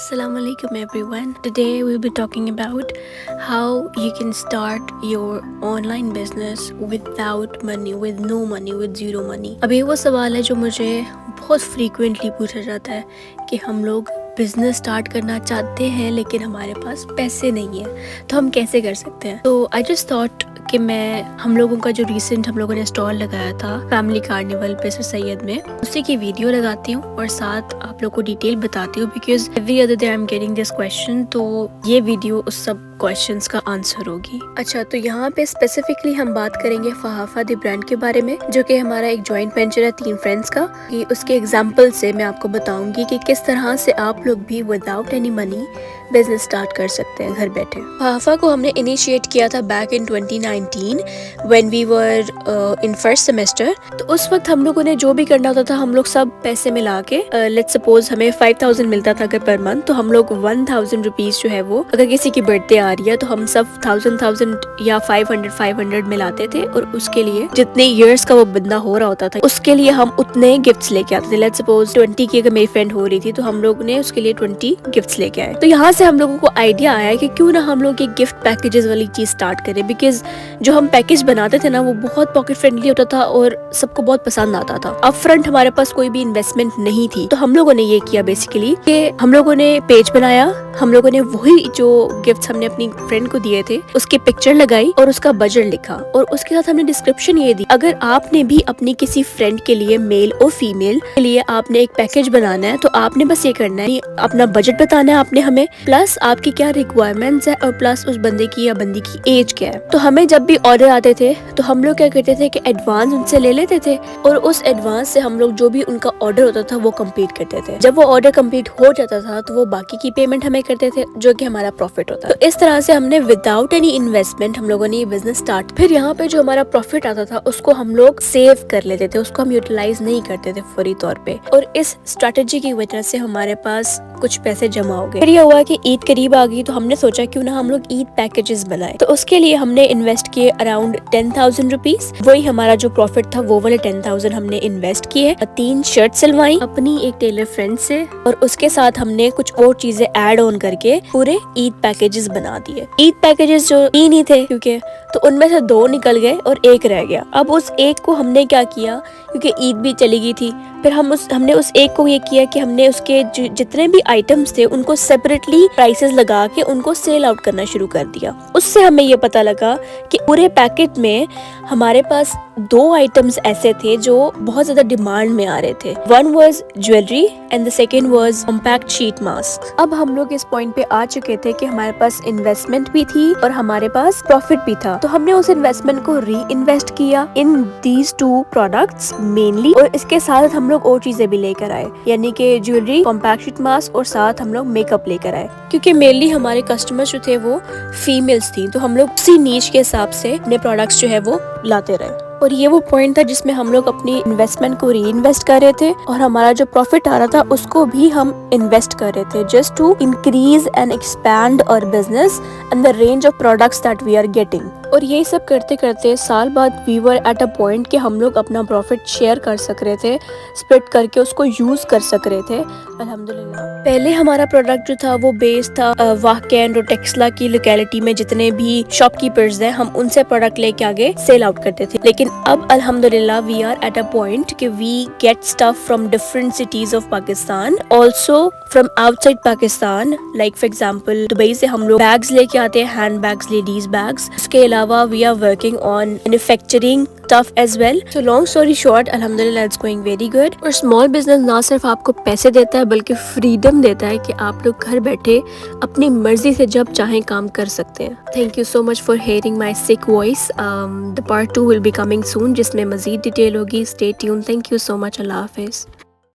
Assalamu alaikum everyone. Today we'll be talking about how you can start your online business without money, with no money, with zero money. अब ये वो सवाल है जो मुझे बहुत फ्रीक्वेंटली पूछा जाता है कि हम लोग बिजनेस स्टार्ट करना चाहते हैं लेकिन हमारे पास पैसे नहीं है, तो हम कैसे कर सकते हैं. तो आई जस्ट थॉट कि मैं हम लोगों का जो रिसेंट हम लोगों ने स्टॉल लगाया था फैमिली कार्निवल पे सर सैयद में, उसी की वीडियो लगाती हूँ और साथ आप लोग को डिटेल बताती हूँ, because every other day I am getting this question. तो ये वीडियो उस सब क्वेश्चंस का आंसर होगी. अच्छा, तो यहाँ पे स्पेसिफिकली हम बात करेंगे फहाफा द ब्रांड के बारे में, जो कि हमारा एक जॉइंट वेंचर है 3 फ्रेंड्स का. कि उसके एग्जाम्पल से मैं आपको बताऊंगी कि किस तरह से आप लोग भी without any money business start कर सकते हैं घर बैठे. फहाफा को हमने इनिशिएट किया था back in 2019 when we were in first semester. तो उस वक्त हम लोगों ने जो भी करना होता था, हम लोग सब पैसे मिला के लेट्स सपोज हमें 5000 मिलता था अगर पर मंथ, तो हम लोग 1000 रुपीज जो है वो, अगर किसी की बर्थडे आ रही है तो हम सब 1000 या 500 मिलाते थे और उसके लिए जितने ईयर्स का वो बंदा हो रहा होता था उसके लिए हम उतने गिफ्ट्स लेके आते थे. लेट्स सपोज 20 की अगर मेरी फ्रेंड हो रही थी तो हम लोग ने उसके लिए 20 गिफ्ट्स लेके आए. तो यहाँ से हम लोगों को आइडिया आया कि क्यों ना हम लोग एक गिफ्ट पैकेजेस वाली चीज स्टार्ट करें, बिकॉज जो हम पैकेज बनाते थे ना वो बहुत पॉकेट फ्रेंडली होता था और सबको बहुत पसंद आता था. अप फ्रंट हमारे पास कोई भी इन्वेस्टमेंट नहीं थी, तो हम लोगों ने ये किया बेसिकली कि हम लोगों ने पेज बनाया, हम लोगों ने वही जो गिफ्ट्स हमने अपनी फ्रेंड को दिए थे उसकी पिक्चर लगाई और उसका बजट लिखा, और उसके साथ हमने डिस्क्रिप्शन ये दी, अगर आपने भी अपनी किसी फ्रेंड के लिए मेल और फीमेल के लिए आपने एक पैकेज बनाना है तो आपने बस ये करना है, अपना बजट बताना है आपने हमें, प्लस आपकी क्या रिक्वायरमेंट्स है और प्लस उस बंदे की या बंदी की एज क्या है. तो हमें जब भी ऑर्डर आते थे तो हम लोग क्या करते थे कि एडवांस उनसे ले लेते थे और उस एडवांस से हम लोग जो भी उनका ऑर्डर होता था वो कंप्लीट करते थे. जब वो ऑर्डर कंप्लीट हो जाता था तो वो बाकी की पेमेंट हमें करते थे, जो कि हमारा प्रॉफिट होता. तो इस तरह से हमने विदाउट एनी इन्वेस्टमेंट हम लोगों ने ये बिजनेस स्टार्ट. फिर यहाँ पे जो हमारा प्रॉफिट आता था उसको हम लोग सेव कर लेते थे, उसको हम यूटिलाइज नहीं करते थे फौरी तौर पे, और इस स्ट्रेटेजी की वजह से हमारे पास कुछ पैसे जमा हो गए. फिर ये हुआ कि ईद करीब आ गई तो हमने सोचा क्यों ना हम लोग ईद पैकेजेस बनाए. तो उसके लिए हमने इन्वेस्ट किए अराउंड 10,000 रुपीज. वही हमारा जो प्रॉफिट था वो वाले 10,000 हमने इन्वेस्ट किए. 3 शर्ट सिलवाई अपनी एक टेलर फ्रेंड से, और उसके साथ हमने कुछ और चीजें ऐड ऑन करके पूरे ईद पैकेजेस बना दिए. ईद पैकेजेस जो 3 ही थे क्योंकि, तो उनमें से 2 निकल गए और 1 रह गया. अब उस 1 को हमने क्या किया, क्योंकि ईद भी चली गई थी, फिर हमने उस 1 को ये किया कि हमने उसके जितने भी आइटम्स थे उनको सेपरेटली प्राइसेस लगा के उनको सेल आउट करना शुरू कर दिया. उससे हमें ये पता लगा कि पूरे पैकेट में हमारे पास 2 आइटम्स ऐसे थे जो बहुत ज्यादा डिमांड में आ रहे थे. One was jewellery and the second was compact sheet mask. अब हम लोग इस पॉइंट पे आ चुके थे कि हमारे पास इन्वेस्टमेंट भी थी और हमारे पास प्रॉफिट भी था, तो हमने उस इन्वेस्टमेंट को री इन्वेस्ट किया इन दीज 2 प्रोडक्ट्स मेनली, और इसके साथ हम लोग और चीजें भी लेकर आए, यानी कि ज्वेलरी, कॉम्पैक्ट शीट मास्क और साथ हम लोग मेकअप लेकर आए, क्योंकि मेनली हमारे कस्टमर्स जो थे वो फीमेल्स थी, तो हम लोग उसी नीच के हिसाब से अपने प्रोडक्ट्स जो है वो लाते रहे. और ये वो पॉइंट था जिसमें हम लोग अपनी इन्वेस्टमेंट को री इन्वेस्ट कर रहे थे और हमारा जो प्रॉफिट आ रहा था उसको भी हम इन्वेस्ट कर रहे थे, just to increase and expand our business and the range of products that we are getting. और यही सब करते करते साल बाद we were at a point कि हम लोग अपना प्रॉफिट शेयर कर सक रहे थे, स्प्लिट करके उसको यूज कर सक रहे थे अल्हम्दुलिल्लाह. पहले हमारा प्रोडक्ट जो था वो बेस्ड था वाहकेन और टेक्सला की लोकेलिटी में जितने भी शॉपकीपर्स हैं हम उनसे प्रोडक्ट लेके आगे सेल आउट करते थे. लेकिन अब अल्हम्दुलिल्लाह we are at a point कि we get stuff from different cities of Pakistan, also from outside Pakistan. Like for example Dubai से हम लोग बैग्स लेके आते हैं, हैंड बैग्स, लेडीज बैग्स. उसके अलावा we are working on manufacturing stuff as well. So long story short, alhamdulillah it's going very good. और small business ना सिर्फ आपको पैसे देता है बल्कि फ्रीडम देता है कि आप लोग घर बैठे अपनी मर्जी से जब चाहें काम कर सकते हैं. Thank you so much for hearing my sick voice. The part 2 will be coming soon जिसमें मजीद डिटेल होगी. Stay tune. Thank you so much. Allah Hafiz.